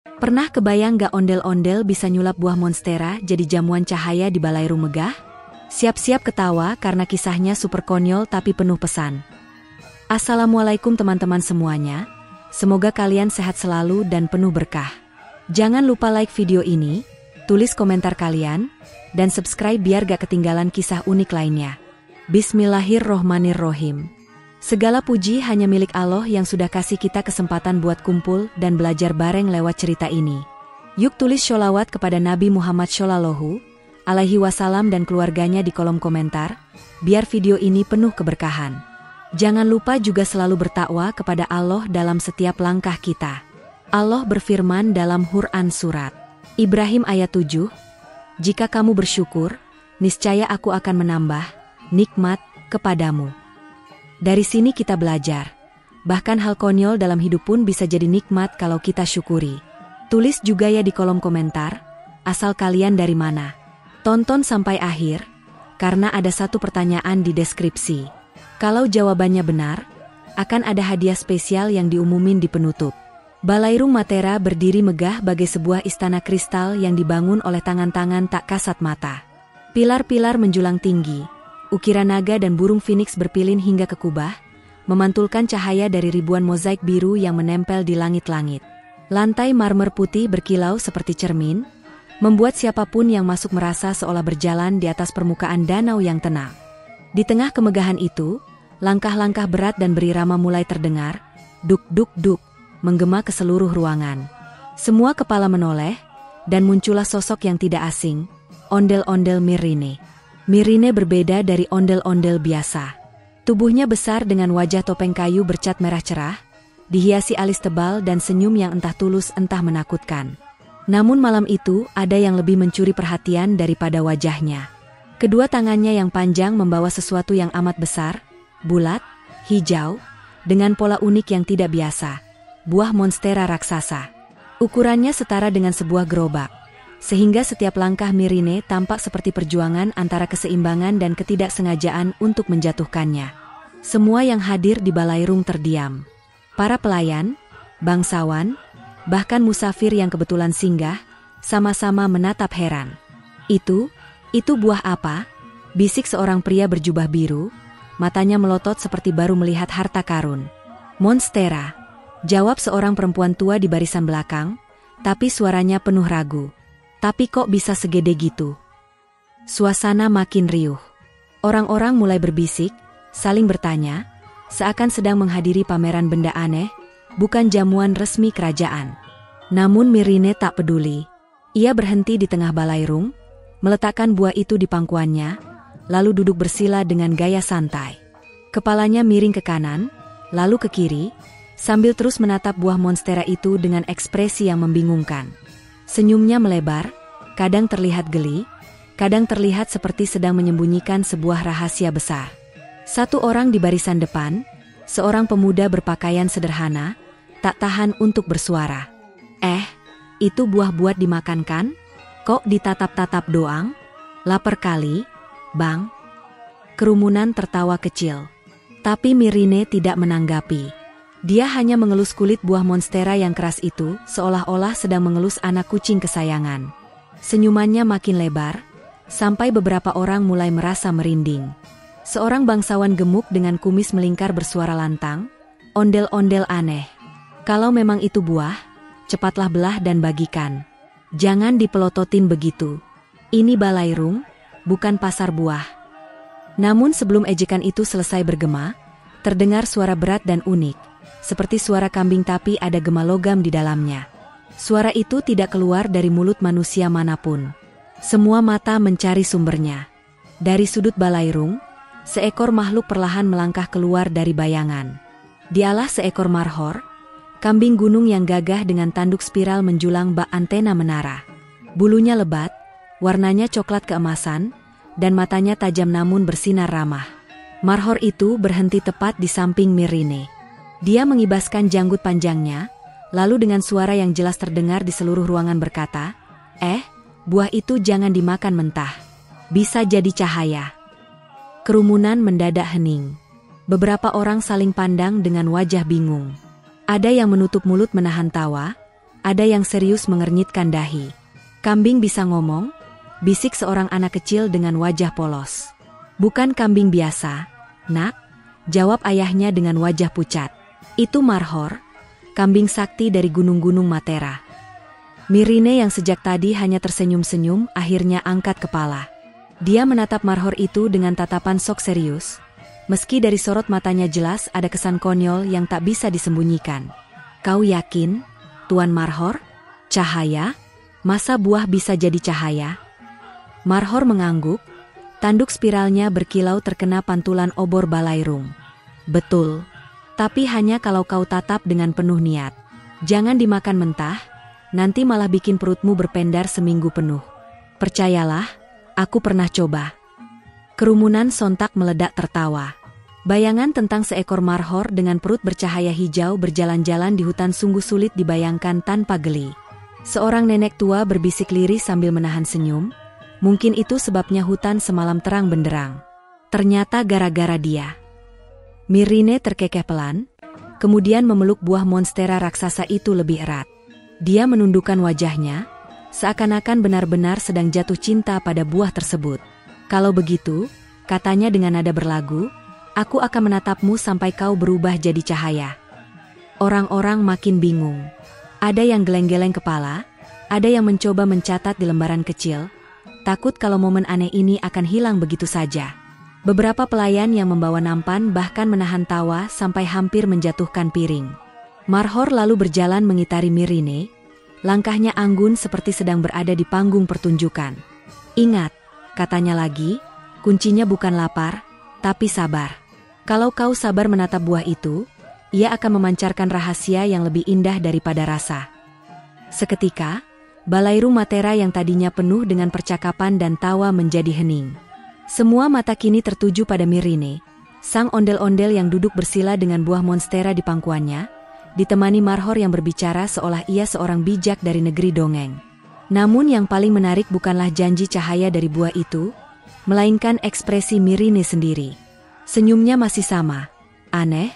Pernah kebayang gak ondel-ondel bisa nyulap buah monstera jadi jamuan cahaya di Balairung megah? Siap-siap ketawa karena kisahnya super konyol tapi penuh pesan. Assalamualaikum teman-teman semuanya, semoga kalian sehat selalu dan penuh berkah. Jangan lupa like video ini, tulis komentar kalian, dan subscribe biar gak ketinggalan kisah unik lainnya. Bismillahirrohmanirrohim. Segala puji hanya milik Allah yang sudah kasih kita kesempatan buat kumpul dan belajar bareng lewat cerita ini. Yuk tulis sholawat kepada Nabi Muhammad Shallallahu Alaihi Wasallam dan keluarganya di kolom komentar, biar video ini penuh keberkahan. Jangan lupa juga selalu bertakwa kepada Allah dalam setiap langkah kita. Allah berfirman dalam Quran Surat Ibrahim ayat 7, "Jika kamu bersyukur, niscaya aku akan menambah nikmat kepadamu." Dari sini kita belajar, bahkan hal konyol dalam hidup pun bisa jadi nikmat kalau kita syukuri. Tulis juga ya di kolom komentar, asal kalian dari mana. Tonton sampai akhir, karena ada satu pertanyaan di deskripsi. Kalau jawabannya benar, akan ada hadiah spesial yang diumumin di penutup. Balairung Matera berdiri megah bagai sebuah istana kristal yang dibangun oleh tangan-tangan tak kasat mata. Pilar-pilar menjulang tinggi, ukiran naga dan burung phoenix berpilin hingga ke kubah, memantulkan cahaya dari ribuan mozaik biru yang menempel di langit-langit. Lantai marmer putih berkilau seperti cermin, membuat siapapun yang masuk merasa seolah berjalan di atas permukaan danau yang tenang. Di tengah kemegahan itu, langkah-langkah berat dan berirama mulai terdengar, duk-duk-duk, menggema ke seluruh ruangan. Semua kepala menoleh, dan muncullah sosok yang tidak asing, ondel-ondel Myrine. Myrine berbeda dari ondel-ondel biasa. Tubuhnya besar dengan wajah topeng kayu bercat merah cerah, dihiasi alis tebal dan senyum yang entah tulus entah menakutkan. Namun malam itu ada yang lebih mencuri perhatian daripada wajahnya. Kedua tangannya yang panjang membawa sesuatu yang amat besar, bulat, hijau, dengan pola unik yang tidak biasa. Buah monstera raksasa. Ukurannya setara dengan sebuah gerobak, sehingga setiap langkah Myrine tampak seperti perjuangan antara keseimbangan dan ketidaksengajaan untuk menjatuhkannya. Semua yang hadir di Balairung terdiam. Para pelayan, bangsawan, bahkan musafir yang kebetulan singgah, sama-sama menatap heran. Itu buah apa? Bisik seorang pria berjubah biru, matanya melotot seperti baru melihat harta karun. Monstera, jawab seorang perempuan tua di barisan belakang, tapi suaranya penuh ragu. Tapi kok bisa segede gitu? Suasana makin riuh. Orang-orang mulai berbisik, saling bertanya, seakan sedang menghadiri pameran benda aneh, bukan jamuan resmi kerajaan. Namun Myrine tak peduli. Ia berhenti di tengah Balairung, meletakkan buah itu di pangkuannya, lalu duduk bersila dengan gaya santai. Kepalanya miring ke kanan, lalu ke kiri, sambil terus menatap buah monstera itu dengan ekspresi yang membingungkan. Senyumnya melebar, kadang terlihat geli, kadang terlihat seperti sedang menyembunyikan sebuah rahasia besar. Satu orang di barisan depan, seorang pemuda berpakaian sederhana, tak tahan untuk bersuara. Itu buah buat dimakan kan? Kok ditatap-tatap doang? Lapar kali, Bang? Kerumunan tertawa kecil. Tapi Myrine tidak menanggapi. Dia hanya mengelus kulit buah monstera yang keras itu, seolah-olah sedang mengelus anak kucing kesayangan. Senyumannya makin lebar, sampai beberapa orang mulai merasa merinding. Seorang bangsawan gemuk dengan kumis melingkar bersuara lantang, "Ondel-ondel aneh. Kalau memang itu buah, cepatlah belah dan bagikan. Jangan dipelototin begitu. Ini Balairung, bukan pasar buah." Namun sebelum ejekan itu selesai bergema, terdengar suara berat dan unik, seperti suara kambing tapi ada gema logam di dalamnya. Suara itu tidak keluar dari mulut manusia manapun. Semua mata mencari sumbernya. Dari sudut Balairung, seekor makhluk perlahan melangkah keluar dari bayangan. Dialah seekor marhor, kambing gunung yang gagah dengan tanduk spiral menjulang bak antena menara. Bulunya lebat, warnanya coklat keemasan, dan matanya tajam namun bersinar ramah. Marhor itu berhenti tepat di samping Myrine. Dia mengibaskan janggut panjangnya, lalu dengan suara yang jelas terdengar di seluruh ruangan berkata, buah itu jangan dimakan mentah. Bisa jadi cahaya." Kerumunan mendadak hening. Beberapa orang saling pandang dengan wajah bingung. Ada yang menutup mulut menahan tawa, Ada yang serius mengernyitkan dahi. Kambing bisa ngomong? Bisik seorang anak kecil dengan wajah polos. Bukan kambing biasa, nak, jawab ayahnya dengan wajah pucat. Itu Marhor, kambing sakti dari gunung-gunung Matera. Mirine yang sejak tadi hanya tersenyum-senyum akhirnya angkat kepala. Dia menatap Marhor itu dengan tatapan sok serius. Meski dari sorot matanya jelas ada kesan konyol yang tak bisa disembunyikan. Kau yakin, Tuan Marhor? Cahaya? Masa buah bisa jadi cahaya? Marhor mengangguk, tanduk spiralnya berkilau terkena pantulan obor balairung. Betul, tapi hanya kalau kau tatap dengan penuh niat. Jangan dimakan mentah, nanti malah bikin perutmu berpendar seminggu penuh. Percayalah, aku pernah coba. Kerumunan sontak meledak tertawa. Bayangan tentang seekor Marhor dengan perut bercahaya hijau berjalan-jalan di hutan sungguh sulit dibayangkan tanpa geli. Seorang nenek tua berbisik lirih sambil menahan senyum. Mungkin itu sebabnya hutan semalam terang benderang. Ternyata gara-gara dia. Mirine terkekeh pelan, kemudian memeluk buah monstera raksasa itu lebih erat. Dia menundukkan wajahnya, seakan-akan benar-benar sedang jatuh cinta pada buah tersebut. Kalau begitu, katanya dengan nada berlagu, aku akan menatapmu sampai kau berubah jadi cahaya. Orang-orang makin bingung. Ada yang geleng-geleng kepala, ada yang mencoba mencatat di lembaran kecil, takut kalau momen aneh ini akan hilang begitu saja. Beberapa pelayan yang membawa nampan bahkan menahan tawa sampai hampir menjatuhkan piring. Marhor lalu berjalan mengitari Mirine, langkahnya anggun seperti sedang berada di panggung pertunjukan. Ingat, katanya lagi, kuncinya bukan lapar, tapi sabar. Kalau kau sabar menatap buah itu, ia akan memancarkan rahasia yang lebih indah daripada rasa. Seketika, Balairung Matera yang tadinya penuh dengan percakapan dan tawa menjadi hening. Semua mata kini tertuju pada Mirine, sang ondel-ondel yang duduk bersila dengan buah monstera di pangkuannya, ditemani Marhor yang berbicara seolah ia seorang bijak dari negeri dongeng. Namun yang paling menarik bukanlah janji cahaya dari buah itu, melainkan ekspresi Mirine sendiri. Senyumnya masih sama, aneh,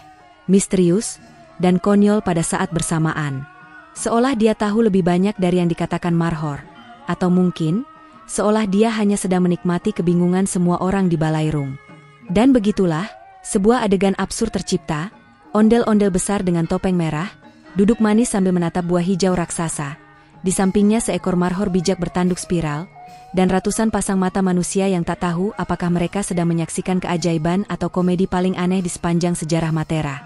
misterius, dan konyol pada saat bersamaan. Seolah dia tahu lebih banyak dari yang dikatakan Marhor, atau mungkin, seolah dia hanya sedang menikmati kebingungan semua orang di Balairung. Dan begitulah, sebuah adegan absurd tercipta, ondel-ondel besar dengan topeng merah, duduk manis sambil menatap buah hijau raksasa. Di sampingnya seekor Marhor bijak bertanduk spiral, dan ratusan pasang mata manusia yang tak tahu apakah mereka sedang menyaksikan keajaiban atau komedi paling aneh di sepanjang sejarah Matera.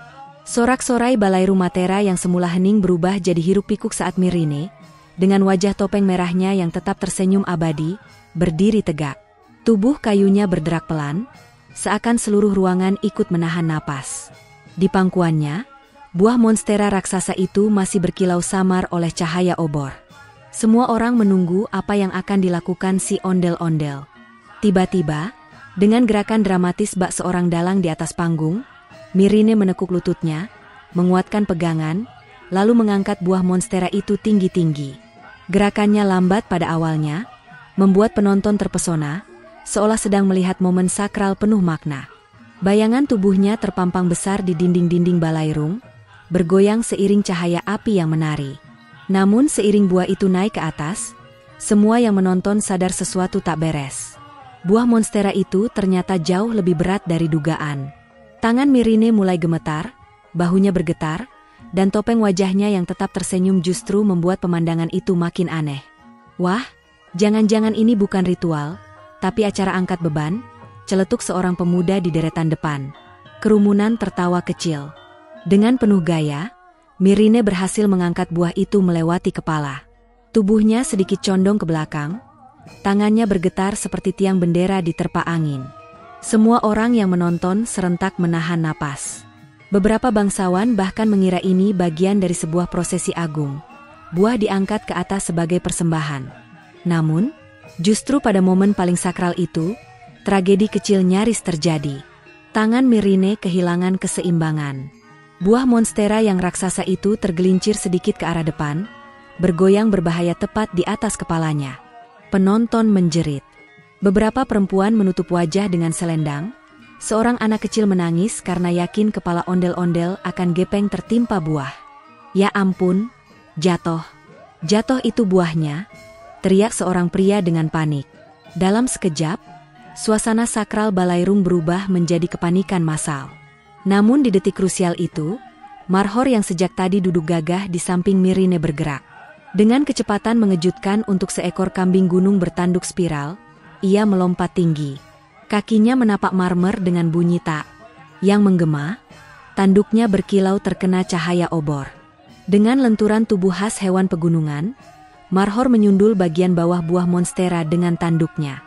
Sorak-sorai Balairung Matera yang semula hening berubah jadi hiruk-pikuk saat Mirine, dengan wajah topeng merahnya yang tetap tersenyum abadi, berdiri tegak. Tubuh kayunya berderak pelan, seakan seluruh ruangan ikut menahan napas. Di pangkuannya, buah monstera raksasa itu masih berkilau samar oleh cahaya obor. Semua orang menunggu apa yang akan dilakukan si ondel-ondel. Tiba-tiba, dengan gerakan dramatis bak seorang dalang di atas panggung, Mirine menekuk lututnya, menguatkan pegangan, lalu mengangkat buah monstera itu tinggi-tinggi. Gerakannya lambat pada awalnya, membuat penonton terpesona, seolah sedang melihat momen sakral penuh makna. Bayangan tubuhnya terpampang besar di dinding-dinding Balairung, bergoyang seiring cahaya api yang menari. Namun seiring buah itu naik ke atas, semua yang menonton sadar sesuatu tak beres. Buah monstera itu ternyata jauh lebih berat dari dugaan. Tangan Mirine mulai gemetar, bahunya bergetar, dan topeng wajahnya yang tetap tersenyum justru membuat pemandangan itu makin aneh. Wah, jangan-jangan ini bukan ritual, tapi acara angkat beban, celetuk seorang pemuda di deretan depan. Kerumunan tertawa kecil. Dengan penuh gaya, Mirine berhasil mengangkat buah itu melewati kepala. Tubuhnya sedikit condong ke belakang, tangannya bergetar seperti tiang bendera diterpa angin. Semua orang yang menonton serentak menahan napas. Beberapa bangsawan bahkan mengira ini bagian dari sebuah prosesi agung. Buah diangkat ke atas sebagai persembahan. Namun, justru pada momen paling sakral itu, tragedi kecil nyaris terjadi. Tangan Mirine kehilangan keseimbangan. Buah monstera yang raksasa itu tergelincir sedikit ke arah depan, bergoyang berbahaya tepat di atas kepalanya. Penonton menjerit. Beberapa perempuan menutup wajah dengan selendang. Seorang anak kecil menangis karena yakin kepala ondel-ondel akan gepeng tertimpa buah. Ya ampun, jatuh. Jatuh itu buahnya, teriak seorang pria dengan panik. Dalam sekejap, suasana sakral Balairung berubah menjadi kepanikan massal. Namun di detik krusial itu, Marhor yang sejak tadi duduk gagah di samping Myrine bergerak. Dengan kecepatan mengejutkan untuk seekor kambing gunung bertanduk spiral, ia melompat tinggi. Kakinya menapak marmer dengan bunyi tak yang menggema, tanduknya berkilau terkena cahaya obor. Dengan lenturan tubuh khas hewan pegunungan, Marhor menyundul bagian bawah buah monstera dengan tanduknya.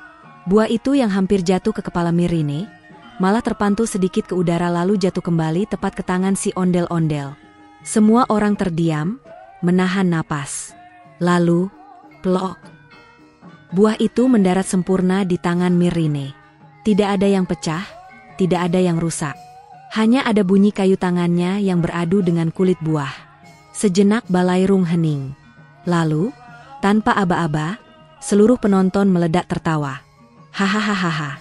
Buah itu yang hampir jatuh ke kepala Myrine, malah terpantul sedikit ke udara lalu jatuh kembali tepat ke tangan si ondel-ondel. Semua orang terdiam, menahan napas. Lalu, plok. Buah itu mendarat sempurna di tangan Myrine. Tidak ada yang pecah, tidak ada yang rusak. Hanya ada bunyi kayu tangannya yang beradu dengan kulit buah. Sejenak Balairung hening. Lalu, tanpa aba-aba, seluruh penonton meledak tertawa. Hahaha.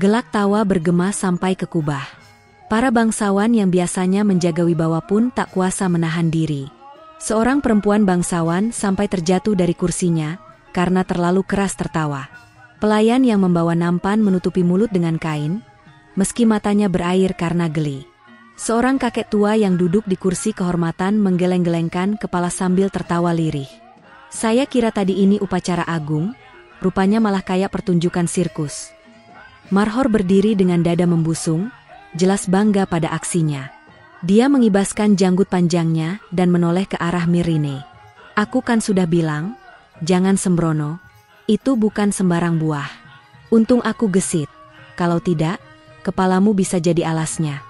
Gelak tawa bergema sampai ke kubah. Para bangsawan yang biasanya menjaga wibawa pun tak kuasa menahan diri. Seorang perempuan bangsawan sampai terjatuh dari kursinya karena terlalu keras tertawa. Pelayan yang membawa nampan menutupi mulut dengan kain, meski matanya berair karena geli. Seorang kakek tua yang duduk di kursi kehormatan menggeleng-gelengkan kepala sambil tertawa lirih. Saya kira tadi ini upacara agung, rupanya malah kayak pertunjukan sirkus. Marhor berdiri dengan dada membusung, jelas bangga pada aksinya. Dia mengibaskan janggut panjangnya dan menoleh ke arah Myrine. Aku kan sudah bilang, jangan sembrono, itu bukan sembarang buah. Untung aku gesit, kalau tidak, kepalamu bisa jadi alasnya.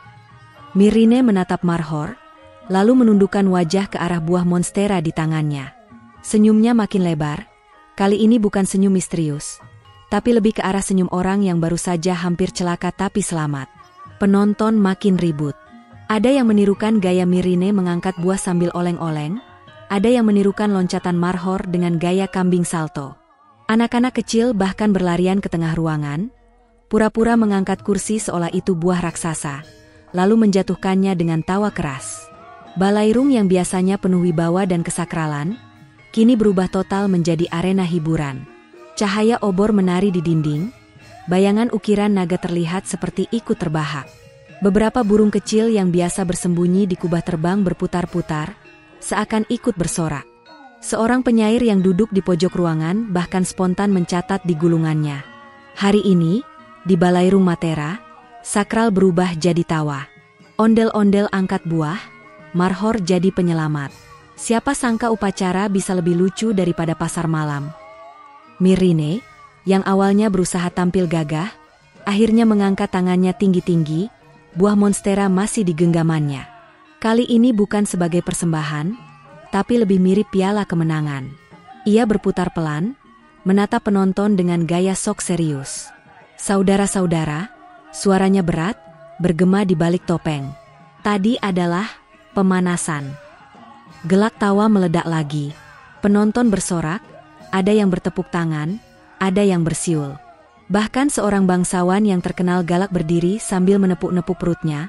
Myrine menatap Marhor, lalu menundukkan wajah ke arah buah monstera di tangannya. Senyumnya makin lebar, kali ini bukan senyum misterius, tapi lebih ke arah senyum orang yang baru saja hampir celaka tapi selamat. Penonton makin ribut. Ada yang menirukan gaya Myrine mengangkat buah sambil oleng-oleng, ada yang menirukan loncatan Marhor dengan gaya kambing salto. Anak-anak kecil bahkan berlarian ke tengah ruangan, pura-pura mengangkat kursi seolah itu buah raksasa, lalu menjatuhkannya dengan tawa keras. Balairung yang biasanya penuh wibawa dan kesakralan, kini berubah total menjadi arena hiburan. Cahaya obor menari di dinding, bayangan ukiran naga terlihat seperti ikut terbahak. Beberapa burung kecil yang biasa bersembunyi di kubah terbang berputar-putar, seakan ikut bersorak. Seorang penyair yang duduk di pojok ruangan bahkan spontan mencatat di gulungannya. Hari ini, di Balairung Matera, sakral berubah jadi tawa. Ondel-ondel angkat buah, Marhor jadi penyelamat. Siapa sangka upacara bisa lebih lucu daripada pasar malam. Myrine, yang awalnya berusaha tampil gagah, akhirnya mengangkat tangannya tinggi-tinggi, buah monstera masih di genggamannya. Kali ini bukan sebagai persembahan, tapi lebih mirip piala kemenangan. Ia berputar pelan, menatap penonton dengan gaya sok serius. Saudara-saudara, suaranya berat, bergema di balik topeng. Tadi adalah pemanasan. Gelak tawa meledak lagi. Penonton bersorak, ada yang bertepuk tangan, ada yang bersiul. Bahkan seorang bangsawan yang terkenal galak berdiri sambil menepuk-nepuk perutnya,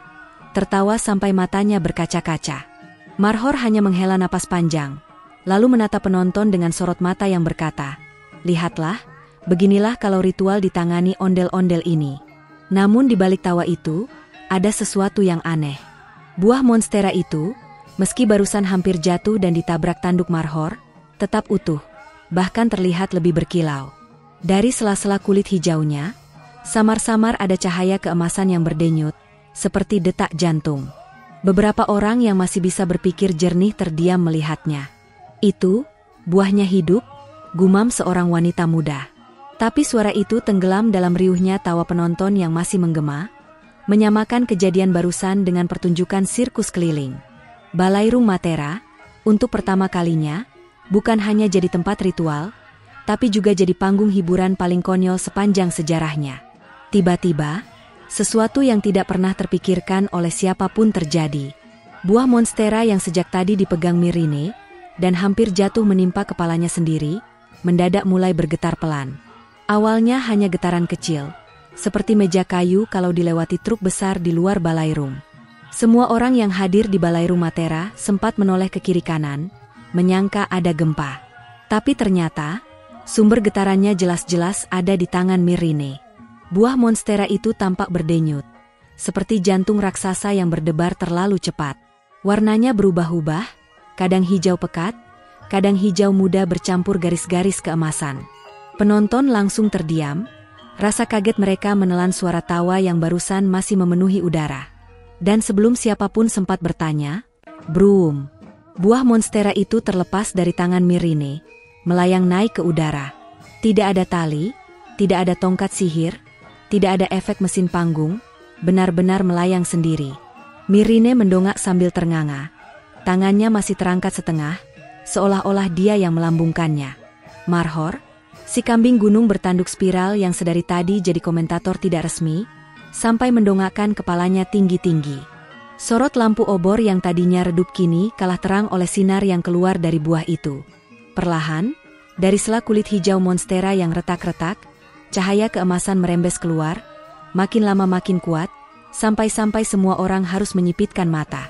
tertawa sampai matanya berkaca-kaca. Marhor hanya menghela napas panjang, lalu menatap penonton dengan sorot mata yang berkata, "Lihatlah, beginilah kalau ritual ditangani ondel-ondel ini." Namun di balik tawa itu, ada sesuatu yang aneh. Buah monstera itu, meski barusan hampir jatuh dan ditabrak tanduk Marhor, tetap utuh, bahkan terlihat lebih berkilau. Dari sela-sela kulit hijaunya, samar-samar ada cahaya keemasan yang berdenyut, seperti detak jantung. Beberapa orang yang masih bisa berpikir jernih terdiam melihatnya. Itu, buahnya hidup, gumam seorang wanita muda. Tapi suara itu tenggelam dalam riuhnya tawa penonton yang masih menggema, menyamakan kejadian barusan dengan pertunjukan sirkus keliling. Balairung Matera, untuk pertama kalinya, bukan hanya jadi tempat ritual, tapi juga jadi panggung hiburan paling konyol sepanjang sejarahnya. Tiba-tiba, sesuatu yang tidak pernah terpikirkan oleh siapapun terjadi. Buah monstera yang sejak tadi dipegang Myrine, dan hampir jatuh menimpa kepalanya sendiri, mendadak mulai bergetar pelan. Awalnya hanya getaran kecil, seperti meja kayu kalau dilewati truk besar di luar Balairung. Semua orang yang hadir di Balairung Matera sempat menoleh ke kiri kanan, menyangka ada gempa. Tapi ternyata, sumber getarannya jelas-jelas ada di tangan Myrrine. Buah monstera itu tampak berdenyut, seperti jantung raksasa yang berdebar terlalu cepat. Warnanya berubah-ubah, kadang hijau pekat, kadang hijau muda bercampur garis-garis keemasan. Penonton langsung terdiam, rasa kaget mereka menelan suara tawa yang barusan masih memenuhi udara. Dan sebelum siapapun sempat bertanya, "Brum!" Buah monstera itu terlepas dari tangan Myrrine, melayang naik ke udara. Tidak ada tali, tidak ada tongkat sihir, tidak ada efek mesin panggung, benar-benar melayang sendiri. Myrrine mendongak sambil ternganga. Tangannya masih terangkat setengah, seolah-olah dia yang melambungkannya. Marhor, si kambing gunung bertanduk spiral yang sedari tadi jadi komentator tidak resmi, sampai mendongakkan kepalanya tinggi-tinggi. Sorot lampu obor yang tadinya redup kini kalah terang oleh sinar yang keluar dari buah itu. Perlahan, dari sela kulit hijau monstera yang retak-retak, cahaya keemasan merembes keluar, makin lama makin kuat, sampai-sampai semua orang harus menyipitkan mata.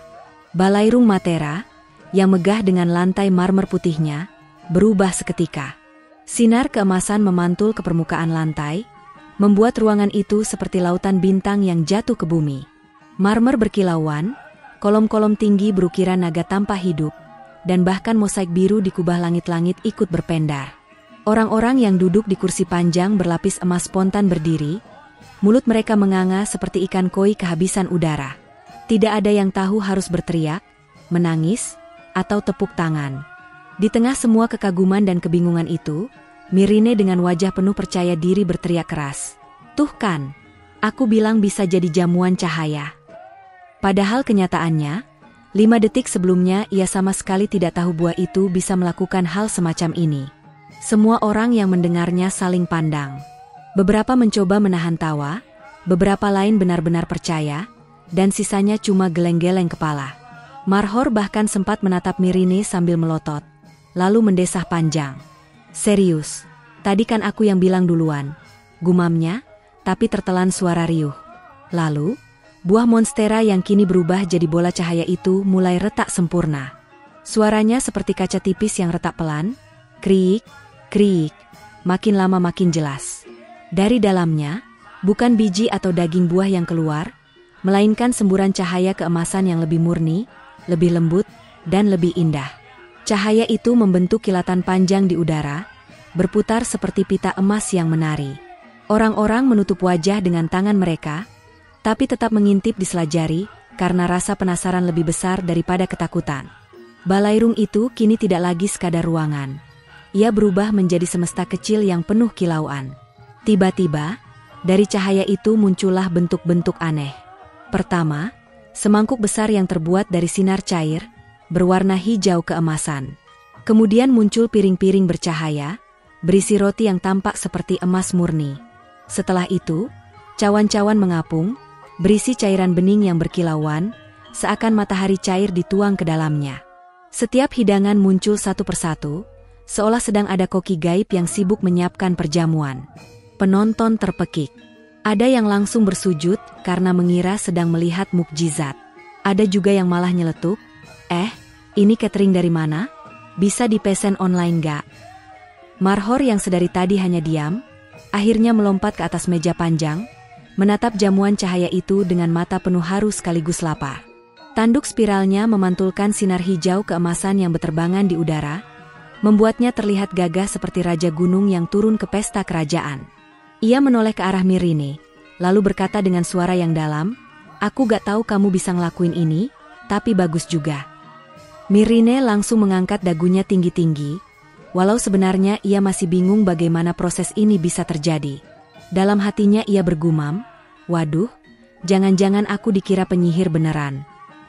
Balairung Matera, yang megah dengan lantai marmer putihnya, berubah seketika. Sinar keemasan memantul ke permukaan lantai, membuat ruangan itu seperti lautan bintang yang jatuh ke bumi. Marmer berkilauan, kolom-kolom tinggi berukiran naga tanpa hidup, dan bahkan mosaik biru di kubah langit-langit ikut berpendar. Orang-orang yang duduk di kursi panjang berlapis emas spontan berdiri, mulut mereka menganga seperti ikan koi kehabisan udara. Tidak ada yang tahu harus berteriak, menangis, atau tepuk tangan. Di tengah semua kekaguman dan kebingungan itu, Myrrine dengan wajah penuh percaya diri berteriak keras. "Tuh kan, aku bilang bisa jadi jamuan cahaya." Padahal kenyataannya, 5 detik sebelumnya ia sama sekali tidak tahu buah itu bisa melakukan hal semacam ini. Semua orang yang mendengarnya saling pandang. Beberapa mencoba menahan tawa, beberapa lain benar-benar percaya, dan sisanya cuma geleng-geleng kepala. Marhor bahkan sempat menatap Myrrine sambil melotot, lalu mendesah panjang. "Serius, tadi kan aku yang bilang duluan," gumamnya, tapi tertelan suara riuh. Lalu, buah monstera yang kini berubah jadi bola cahaya itu mulai retak sempurna. Suaranya seperti kaca tipis yang retak pelan, kriik, kriik, makin lama makin jelas. Dari dalamnya, bukan biji atau daging buah yang keluar, melainkan semburan cahaya keemasan yang lebih murni, lebih lembut, dan lebih indah. Cahaya itu membentuk kilatan panjang di udara, berputar seperti pita emas yang menari. Orang-orang menutup wajah dengan tangan mereka, tapi tetap mengintip di sela jari karena rasa penasaran lebih besar daripada ketakutan. Balairung itu kini tidak lagi sekadar ruangan. Ia berubah menjadi semesta kecil yang penuh kilauan. Tiba-tiba, dari cahaya itu muncullah bentuk-bentuk aneh. Pertama, semangkuk besar yang terbuat dari sinar cair, berwarna hijau keemasan. Kemudian muncul piring-piring bercahaya, berisi roti yang tampak seperti emas murni. Setelah itu, cawan-cawan mengapung, berisi cairan bening yang berkilauan, seakan matahari cair dituang ke dalamnya. Setiap hidangan muncul satu persatu, seolah sedang ada koki gaib yang sibuk menyiapkan perjamuan. Penonton terpekik. Ada yang langsung bersujud karena mengira sedang melihat mukjizat. Ada juga yang malah nyeletuk, ini catering dari mana? Bisa dipesen online gak? Marhor yang sedari tadi hanya diam, akhirnya melompat ke atas meja panjang, menatap jamuan cahaya itu dengan mata penuh haru sekaligus lapar. Tanduk spiralnya memantulkan sinar hijau keemasan yang berterbangan di udara, membuatnya terlihat gagah seperti raja gunung yang turun ke pesta kerajaan. Ia menoleh ke arah Myrrine, lalu berkata dengan suara yang dalam, "Aku gak tahu kamu bisa ngelakuin ini, tapi bagus juga." Myrrine langsung mengangkat dagunya tinggi-tinggi, walau sebenarnya ia masih bingung bagaimana proses ini bisa terjadi. Dalam hatinya ia bergumam, "Waduh, jangan-jangan aku dikira penyihir beneran."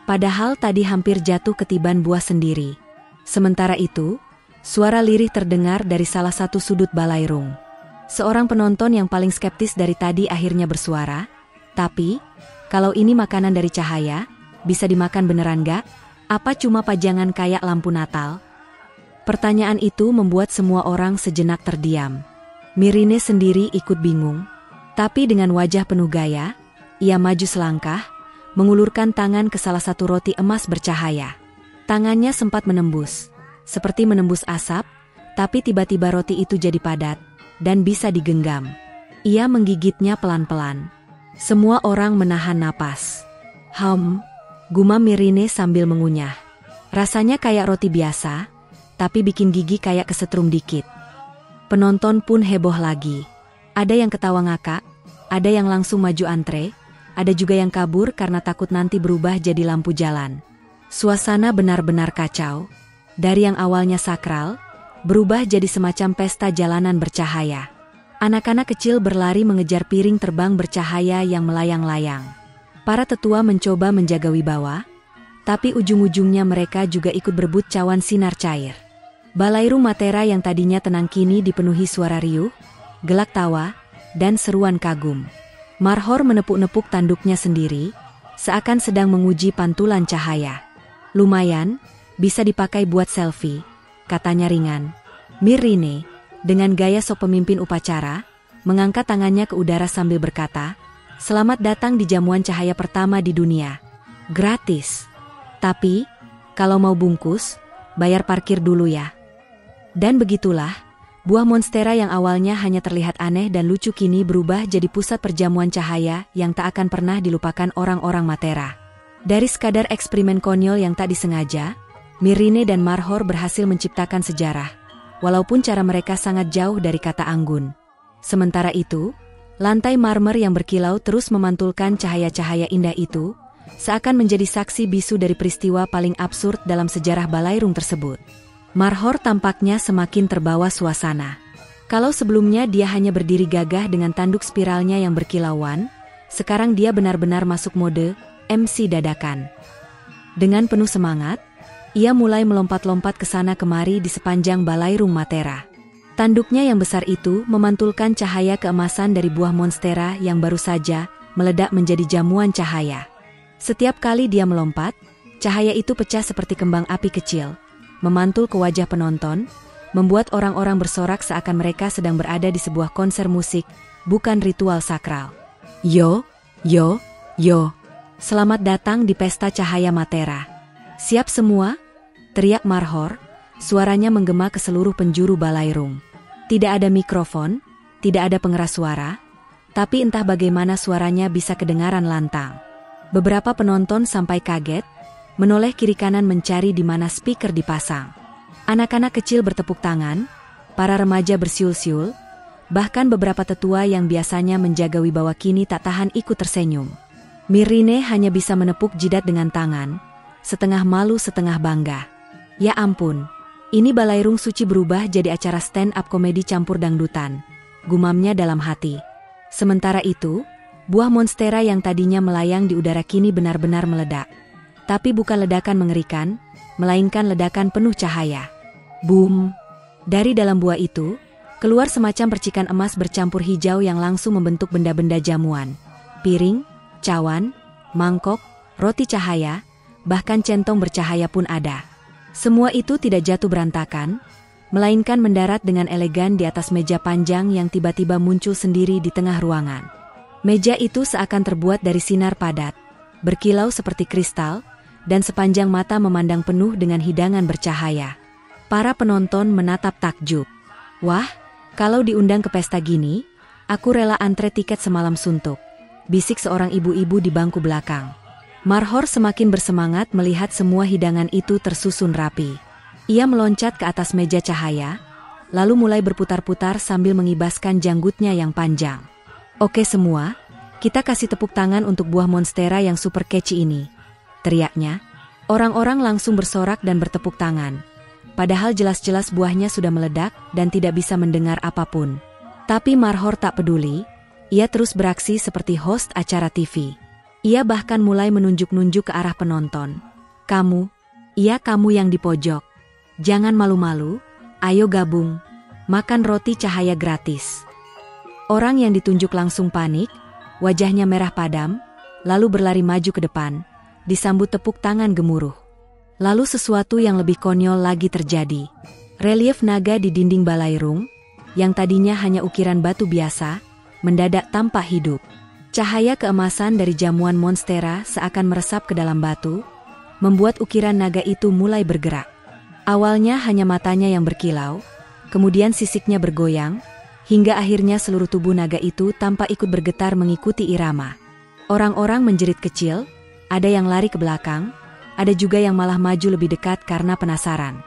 Padahal tadi hampir jatuh ketiban buah sendiri. Sementara itu, suara lirih terdengar dari salah satu sudut balairung. Seorang penonton yang paling skeptis dari tadi akhirnya bersuara, "Tapi, kalau ini makanan dari cahaya, bisa dimakan beneran gak? Apa cuma pajangan kayak lampu Natal?" Pertanyaan itu membuat semua orang sejenak terdiam. Myrrine sendiri ikut bingung. Tapi dengan wajah penuh gaya, ia maju selangkah, mengulurkan tangan ke salah satu roti emas bercahaya. Tangannya sempat menembus, seperti menembus asap, tapi tiba-tiba roti itu jadi padat, dan bisa digenggam. Ia menggigitnya pelan-pelan. Semua orang menahan napas. Gumam Mirine sambil mengunyah. Rasanya kayak roti biasa, tapi bikin gigi kayak kesetrum dikit. Penonton pun heboh lagi. Ada yang ketawa ngakak, ada yang langsung maju antre, ada juga yang kabur karena takut nanti berubah jadi lampu jalan. Suasana benar-benar kacau. Dari yang awalnya sakral, berubah jadi semacam pesta jalanan bercahaya. Anak-anak kecil berlari mengejar piring terbang bercahaya yang melayang-layang. Para tetua mencoba menjaga wibawa, tapi ujung-ujungnya mereka juga ikut berebut cawan sinar cair. Balairung Matera yang tadinya tenang kini dipenuhi suara riuh, gelak tawa, dan seruan kagum. Marhor menepuk-nepuk tanduknya sendiri, seakan sedang menguji pantulan cahaya. Lumayan, bisa dipakai buat selfie, katanya ringan. Mirine, dengan gaya sok pemimpin upacara, mengangkat tangannya ke udara sambil berkata, "Selamat datang di jamuan cahaya pertama di dunia. Gratis. Tapi, kalau mau bungkus, bayar parkir dulu ya." Dan begitulah, buah monstera yang awalnya hanya terlihat aneh dan lucu kini berubah jadi pusat perjamuan cahaya yang tak akan pernah dilupakan orang-orang Matera. Dari sekadar eksperimen konyol yang tak disengaja, Mirine dan Marhor berhasil menciptakan sejarah, walaupun cara mereka sangat jauh dari kata anggun. Sementara itu, lantai marmer yang berkilau terus memantulkan cahaya-cahaya indah itu, seakan menjadi saksi bisu dari peristiwa paling absurd dalam sejarah Balairung tersebut. Marhor tampaknya semakin terbawa suasana. Kalau sebelumnya dia hanya berdiri gagah dengan tanduk spiralnya yang berkilauan, sekarang dia benar-benar masuk mode MC dadakan. Dengan penuh semangat, ia mulai melompat-lompat ke sana kemari di sepanjang Balairung Matera. Tanduknya yang besar itu memantulkan cahaya keemasan dari buah monstera yang baru saja meledak menjadi jamuan cahaya. Setiap kali dia melompat, cahaya itu pecah seperti kembang api kecil, memantul ke wajah penonton, membuat orang-orang bersorak seakan mereka sedang berada di sebuah konser musik, bukan ritual sakral. Yo, yo, yo. Selamat datang di pesta cahaya Matera. Siap semua? Teriak Marhor, suaranya menggema ke seluruh penjuru Balairung. Tidak ada mikrofon, tidak ada pengeras suara, tapi entah bagaimana suaranya bisa kedengaran lantang. Beberapa penonton sampai kaget, menoleh kiri kanan mencari di mana speaker dipasang. Anak-anak kecil bertepuk tangan, para remaja bersiul-siul, bahkan beberapa tetua yang biasanya menjaga wibawa kini tak tahan ikut tersenyum. Mirine hanya bisa menepuk jidat dengan tangan, setengah malu setengah bangga. Ya ampun, ini Balairung suci berubah jadi acara stand-up komedi campur dangdutan, gumamnya dalam hati. Sementara itu, buah monstera yang tadinya melayang di udara kini benar-benar meledak. Tapi bukan ledakan mengerikan, melainkan ledakan penuh cahaya. Boom! Dari dalam buah itu, keluar semacam percikan emas bercampur hijau yang langsung membentuk benda-benda jamuan. Piring, cawan, mangkok, roti cahaya, bahkan centong bercahaya pun ada. Semua itu tidak jatuh berantakan, melainkan mendarat dengan elegan di atas meja panjang yang tiba-tiba muncul sendiri di tengah ruangan. Meja itu seakan terbuat dari sinar padat, berkilau seperti kristal, dan sepanjang mata memandang penuh dengan hidangan bercahaya. Para penonton menatap takjub. Wah, kalau diundang ke pesta gini, aku rela antre tiket semalam suntuk, bisik seorang ibu-ibu di bangku belakang. Marhor semakin bersemangat melihat semua hidangan itu tersusun rapi. Ia meloncat ke atas meja cahaya, lalu mulai berputar-putar sambil mengibaskan janggutnya yang panjang. Oke semua, kita kasih tepuk tangan untuk buah monstera yang super catchy ini, teriaknya. Orang-orang langsung bersorak dan bertepuk tangan. Padahal jelas-jelas buahnya sudah meledak dan tidak bisa mendengar apapun. Tapi Marhor tak peduli, ia terus beraksi seperti host acara TV. Ia bahkan mulai menunjuk-nunjuk ke arah penonton. Kamu, iya kamu yang di pojok. Jangan malu-malu, ayo gabung, makan roti cahaya gratis. Orang yang ditunjuk langsung panik, wajahnya merah padam, lalu berlari maju ke depan, disambut tepuk tangan gemuruh. Lalu sesuatu yang lebih konyol lagi terjadi. Relief naga di dinding Balairung, yang tadinya hanya ukiran batu biasa, mendadak tampak hidup. Cahaya keemasan dari jamuan monstera seakan meresap ke dalam batu, membuat ukiran naga itu mulai bergerak. Awalnya hanya matanya yang berkilau, kemudian sisiknya bergoyang, hingga akhirnya seluruh tubuh naga itu tampak ikut bergetar mengikuti irama. Orang-orang menjerit kecil, ada yang lari ke belakang, ada juga yang malah maju lebih dekat karena penasaran.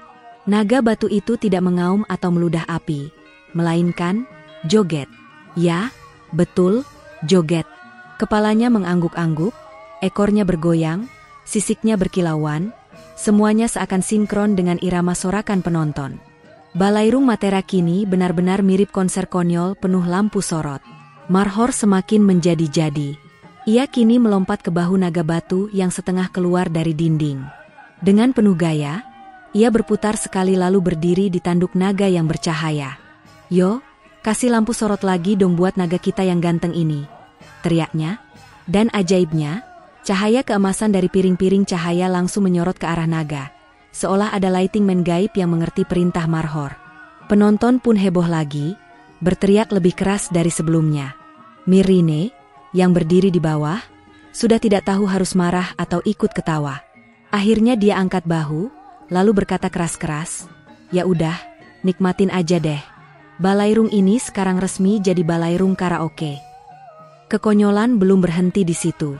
Naga batu itu tidak mengaum atau meludah api, melainkan joget. Ya, betul, joget. Kepalanya mengangguk-angguk, ekornya bergoyang, sisiknya berkilauan, semuanya seakan sinkron dengan irama sorakan penonton. Balairung Matera kini benar-benar mirip konser konyol penuh lampu sorot. Marhor semakin menjadi-jadi. Ia kini melompat ke bahu naga batu yang setengah keluar dari dinding. Dengan penuh gaya, ia berputar sekali lalu berdiri di tanduk naga yang bercahaya. "Yo, kasih lampu sorot lagi dong buat naga kita yang ganteng ini," teriaknya. Dan ajaibnya, cahaya keemasan dari piring-piring cahaya langsung menyorot ke arah naga. Seolah ada lighting man gaib yang mengerti perintah Marhor. Penonton pun heboh lagi, berteriak lebih keras dari sebelumnya. Myrrine, yang berdiri di bawah, sudah tidak tahu harus marah atau ikut ketawa. Akhirnya dia angkat bahu, lalu berkata keras-keras, "Ya udah, nikmatin aja deh. Balairung ini sekarang resmi jadi balairung karaoke." Kekonyolan belum berhenti di situ.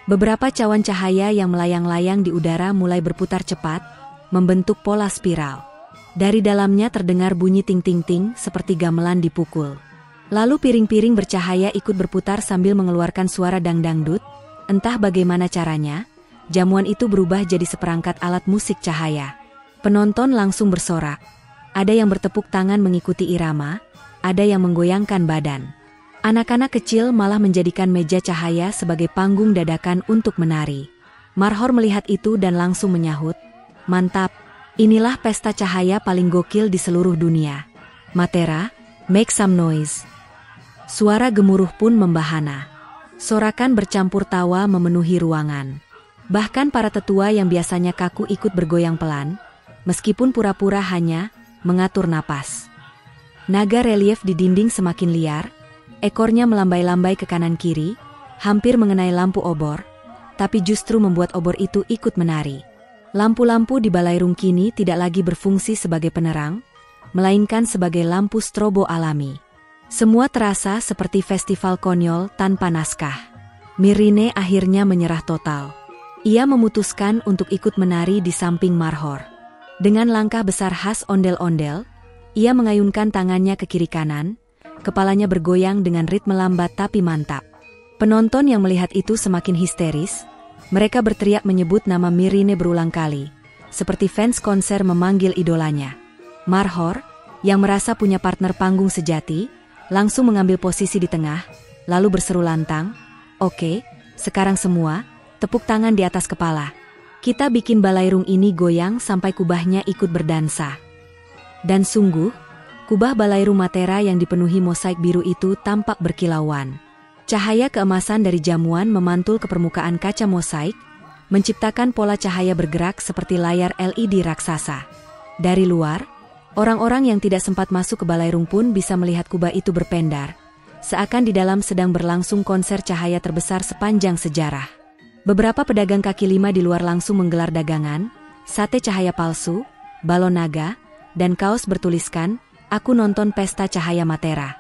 Beberapa cawan cahaya yang melayang-layang di udara mulai berputar cepat, membentuk pola spiral. Dari dalamnya terdengar bunyi ting-ting-ting seperti gamelan dipukul. Lalu piring-piring bercahaya ikut berputar sambil mengeluarkan suara dangdangdut. Entah bagaimana caranya, jamuan itu berubah jadi seperangkat alat musik cahaya. Penonton langsung bersorak. Ada yang bertepuk tangan mengikuti irama, ada yang menggoyangkan badan. Anak-anak kecil malah menjadikan meja cahaya sebagai panggung dadakan untuk menari. Marhor melihat itu dan langsung menyahut, "Mantap, inilah pesta cahaya paling gokil di seluruh dunia. Matera, make some noise." Suara gemuruh pun membahana. Sorakan bercampur tawa memenuhi ruangan. Bahkan para tetua yang biasanya kaku ikut bergoyang pelan, meskipun pura-pura hanya mengatur napas. Naga relief di dinding semakin liar, ekornya melambai-lambai ke kanan-kiri, hampir mengenai lampu obor, tapi justru membuat obor itu ikut menari. Lampu-lampu di balairung kini tidak lagi berfungsi sebagai penerang, melainkan sebagai lampu strobo alami. Semua terasa seperti festival konyol tanpa naskah. Myrrine akhirnya menyerah total. Ia memutuskan untuk ikut menari di samping Marhor. Dengan langkah besar khas ondel-ondel, ia mengayunkan tangannya ke kiri kanan, kepalanya bergoyang dengan ritme lambat tapi mantap. Penonton yang melihat itu semakin histeris. Mereka berteriak menyebut nama Myrrine berulang kali, seperti fans konser memanggil idolanya. Marhor, yang merasa punya partner panggung sejati, langsung mengambil posisi di tengah, lalu berseru lantang, "Oke, sekarang semua, tepuk tangan di atas kepala. Kita bikin balairung ini goyang sampai kubahnya ikut berdansa." Dan sungguh, kubah balairung Matera yang dipenuhi mosaik biru itu tampak berkilauan. Cahaya keemasan dari jamuan memantul ke permukaan kaca mosaik, menciptakan pola cahaya bergerak seperti layar LED raksasa. Dari luar, orang-orang yang tidak sempat masuk ke balairung pun bisa melihat kubah itu berpendar, seakan di dalam sedang berlangsung konser cahaya terbesar sepanjang sejarah. Beberapa pedagang kaki lima di luar langsung menggelar dagangan, sate cahaya palsu, balon naga, dan kaos bertuliskan, "Aku nonton pesta cahaya Matera."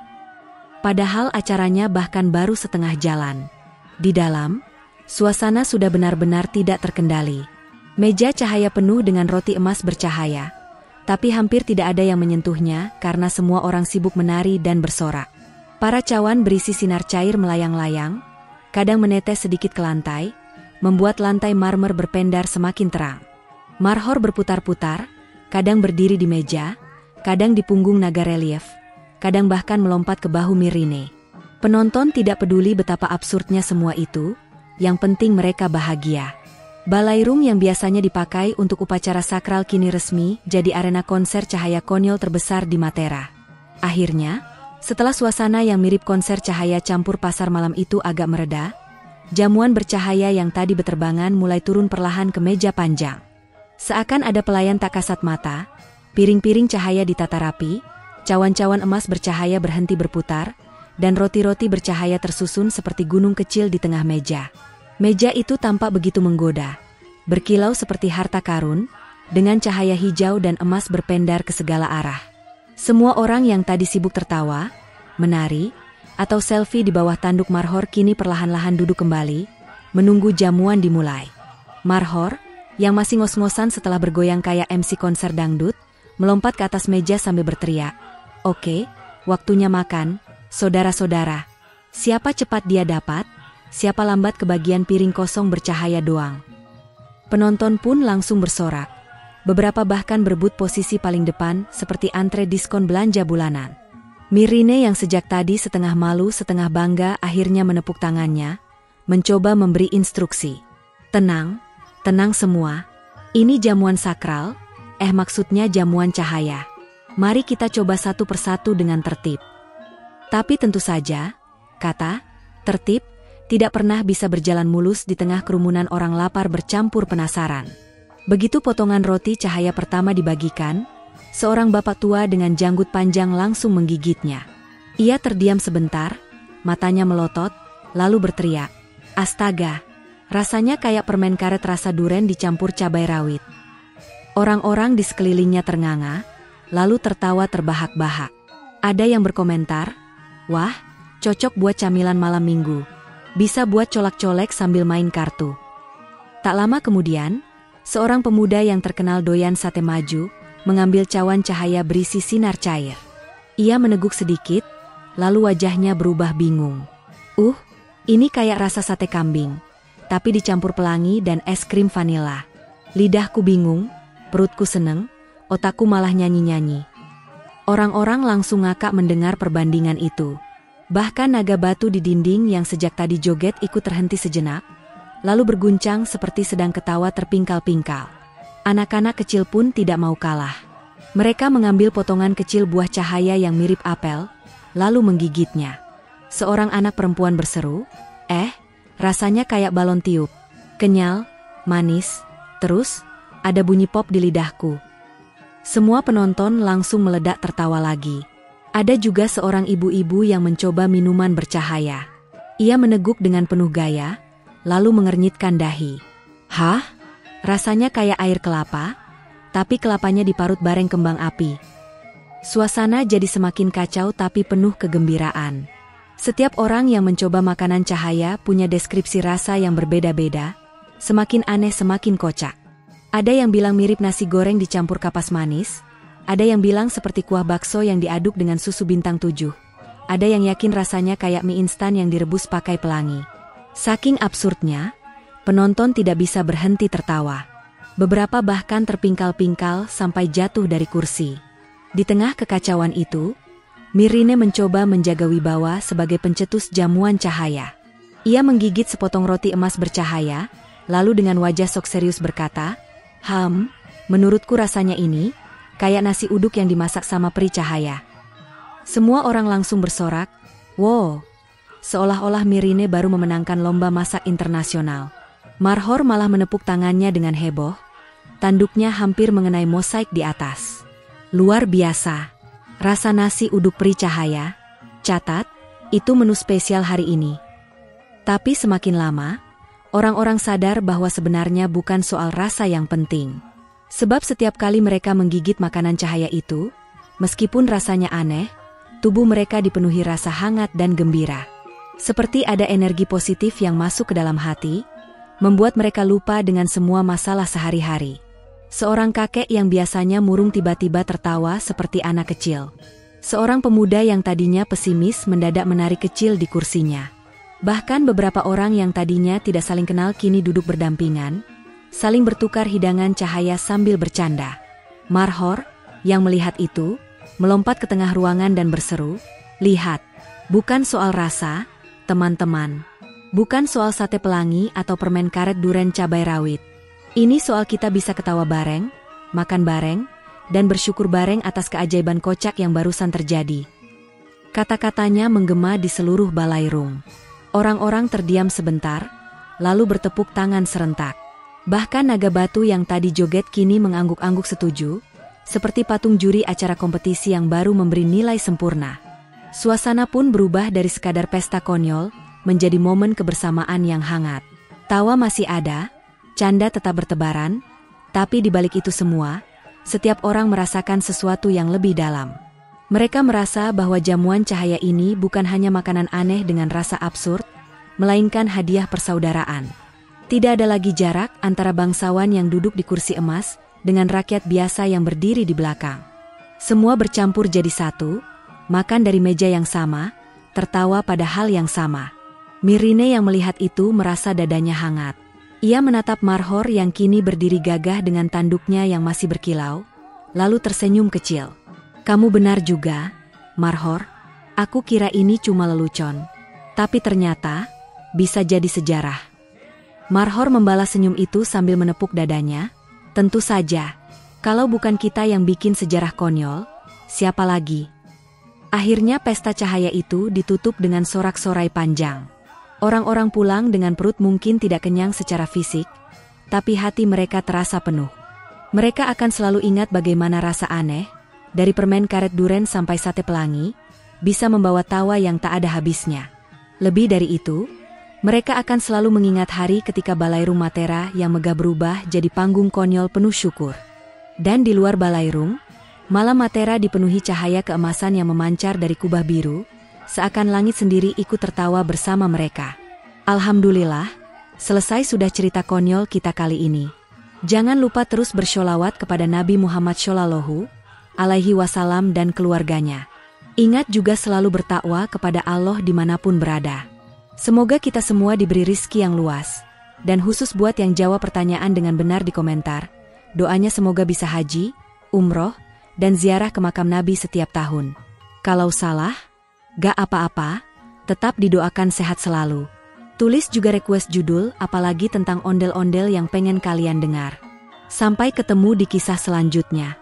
Padahal acaranya bahkan baru setengah jalan. Di dalam, suasana sudah benar-benar tidak terkendali. Meja cahaya penuh dengan roti emas bercahaya, tapi hampir tidak ada yang menyentuhnya karena semua orang sibuk menari dan bersorak. Para cawan berisi sinar cair melayang-layang, kadang menetes sedikit ke lantai, membuat lantai marmer berpendar semakin terang. Marhor berputar-putar, kadang berdiri di meja, kadang di punggung naga relief, kadang bahkan melompat ke bahu Myrrine. Penonton tidak peduli betapa absurdnya semua itu, yang penting mereka bahagia. Balairung yang biasanya dipakai untuk upacara sakral kini resmi jadi arena konser cahaya konyol terbesar di Matera. Akhirnya, setelah suasana yang mirip konser cahaya campur pasar malam itu agak mereda, jamuan bercahaya yang tadi beterbangan mulai turun perlahan ke meja panjang. Seakan ada pelayan tak kasat mata, piring-piring cahaya ditata rapi, cawan-cawan emas bercahaya berhenti berputar, dan roti-roti bercahaya tersusun seperti gunung kecil di tengah meja. Meja itu tampak begitu menggoda, berkilau seperti harta karun, dengan cahaya hijau dan emas berpendar ke segala arah. Semua orang yang tadi sibuk tertawa, menari, atau selfie di bawah tanduk Marhor kini perlahan-lahan duduk kembali, menunggu jamuan dimulai. Marhor, yang masih ngos-ngosan setelah bergoyang kayak MC konser dangdut, melompat ke atas meja sambil berteriak, "Oke, waktunya makan, saudara-saudara. Siapa cepat dia dapat, siapa lambat kebagian piring kosong bercahaya doang." Penonton pun langsung bersorak. Beberapa bahkan berebut posisi paling depan seperti antre diskon belanja bulanan. Mirine yang sejak tadi setengah malu setengah bangga akhirnya menepuk tangannya, mencoba memberi instruksi. "Tenang, tenang semua. Ini jamuan sakral, maksudnya jamuan cahaya. Mari kita coba satu persatu dengan tertib." Tapi tentu saja, kata, tertib, tidak pernah bisa berjalan mulus di tengah kerumunan orang lapar bercampur penasaran. Begitu potongan roti cahaya pertama dibagikan, seorang bapak tua dengan janggut panjang langsung menggigitnya. Ia terdiam sebentar, matanya melotot, lalu berteriak, "Astaga, rasanya kayak permen karet rasa duren dicampur cabai rawit." Orang-orang di sekelilingnya ternganga, lalu tertawa terbahak-bahak. Ada yang berkomentar, "Wah, cocok buat camilan malam minggu. Bisa buat colak-colek sambil main kartu." Tak lama kemudian, seorang pemuda yang terkenal doyan sate maju, mengambil cawan cahaya berisi sinar cair. Ia meneguk sedikit, lalu wajahnya berubah bingung. Ini kayak rasa sate kambing, tapi dicampur pelangi dan es krim vanila. Lidahku bingung, perutku seneng, otakku malah nyanyi-nyanyi. Orang-orang langsung ngakak mendengar perbandingan itu. Bahkan naga batu di dinding yang sejak tadi joget ikut terhenti sejenak, lalu berguncang seperti sedang ketawa terpingkal-pingkal. Anak-anak kecil pun tidak mau kalah. Mereka mengambil potongan kecil buah cahaya yang mirip apel, lalu menggigitnya. Seorang anak perempuan berseru, rasanya kayak balon tiup. Kenyal, manis, terus, ada bunyi pop di lidahku." Semua penonton langsung meledak tertawa lagi. Ada juga seorang ibu-ibu yang mencoba minuman bercahaya. Ia meneguk dengan penuh gaya, lalu mengernyitkan dahi. "Hah? Rasanya kayak air kelapa, tapi kelapanya diparut bareng kembang api." Suasana jadi semakin kacau tapi penuh kegembiraan. Setiap orang yang mencoba makanan cahaya punya deskripsi rasa yang berbeda-beda, semakin aneh semakin kocak. Ada yang bilang mirip nasi goreng dicampur kapas manis, ada yang bilang seperti kuah bakso yang diaduk dengan susu bintang 7, ada yang yakin rasanya kayak mie instan yang direbus pakai pelangi. Saking absurdnya, penonton tidak bisa berhenti tertawa. Beberapa bahkan terpingkal-pingkal sampai jatuh dari kursi. Di tengah kekacauan itu, Mirine mencoba menjaga wibawa sebagai pencetus jamuan cahaya. Ia menggigit sepotong roti emas bercahaya, lalu dengan wajah sok serius berkata, menurutku rasanya ini, kayak nasi uduk yang dimasak sama peri cahaya." Semua orang langsung bersorak, "Wow!" Seolah-olah Mirine baru memenangkan lomba masak internasional. Marhor malah menepuk tangannya dengan heboh, tanduknya hampir mengenai mosaik di atas. "Luar biasa. Rasa nasi uduk peri cahaya. Catat, itu menu spesial hari ini." Tapi semakin lama, orang-orang sadar bahwa sebenarnya bukan soal rasa yang penting. Sebab setiap kali mereka menggigit makanan cahaya itu, meskipun rasanya aneh, tubuh mereka dipenuhi rasa hangat dan gembira. Seperti ada energi positif yang masuk ke dalam hati, membuat mereka lupa dengan semua masalah sehari-hari. Seorang kakek yang biasanya murung tiba-tiba tertawa seperti anak kecil. Seorang pemuda yang tadinya pesimis mendadak menari kecil di kursinya. Bahkan beberapa orang yang tadinya tidak saling kenal kini duduk berdampingan, saling bertukar hidangan cahaya sambil bercanda. Marhor, yang melihat itu, melompat ke tengah ruangan dan berseru, "Lihat, bukan soal rasa, teman-teman. Bukan soal sate pelangi atau permen karet duren cabai rawit. Ini soal kita bisa ketawa bareng, makan bareng, dan bersyukur bareng atas keajaiban kocak yang barusan terjadi." Kata-katanya menggema di seluruh balairung. Orang-orang terdiam sebentar, lalu bertepuk tangan serentak. Bahkan naga batu yang tadi joget kini mengangguk-angguk setuju, seperti patung juri acara kompetisi yang baru memberi nilai sempurna. Suasana pun berubah dari sekadar pesta konyol, menjadi momen kebersamaan yang hangat. Tawa masih ada, canda tetap bertebaran, Tapi di balik itu semua, setiap orang merasakan sesuatu yang lebih dalam. Mereka merasa bahwa jamuan cahaya ini bukan hanya makanan aneh dengan rasa absurd, melainkan hadiah persaudaraan. Tidak ada lagi jarak antara bangsawan yang duduk di kursi emas dengan rakyat biasa yang berdiri di belakang. Semua bercampur jadi satu, makan dari meja yang sama, tertawa pada hal yang sama. Mirine yang melihat itu merasa dadanya hangat. Ia menatap Marhor yang kini berdiri gagah dengan tanduknya yang masih berkilau, lalu tersenyum kecil. Kamu benar juga, Marhor. Aku kira ini cuma lelucon. Tapi ternyata, bisa jadi sejarah. Marhor membalas senyum itu sambil menepuk dadanya. Tentu saja, kalau bukan kita yang bikin sejarah konyol, siapa lagi? Akhirnya pesta cahaya itu ditutup dengan sorak-sorai panjang. Orang-orang pulang dengan perut mungkin tidak kenyang secara fisik, tapi hati mereka terasa penuh. Mereka akan selalu ingat bagaimana rasa aneh, dari permen karet duren sampai sate pelangi, bisa membawa tawa yang tak ada habisnya. Lebih dari itu, mereka akan selalu mengingat hari ketika Balairung Matera yang megah berubah jadi panggung konyol penuh syukur. Dan di luar Balairung, malam Matera dipenuhi cahaya keemasan yang memancar dari kubah biru, seakan langit sendiri ikut tertawa bersama mereka. Alhamdulillah, selesai sudah cerita konyol kita kali ini. Jangan lupa terus bersholawat kepada Nabi Muhammad Shallallahu Alaihi Wasallam dan keluarganya. Ingat juga selalu bertakwa kepada Allah dimanapun berada. Semoga kita semua diberi rizki yang luas. Dan khusus buat yang jawab pertanyaan dengan benar di komentar, doanya semoga bisa haji, umroh, dan ziarah ke makam Nabi setiap tahun. Kalau salah, gak apa-apa, tetap didoakan sehat selalu. Tulis juga request judul apalagi tentang ondel-ondel yang pengen kalian dengar. Sampai ketemu di kisah selanjutnya.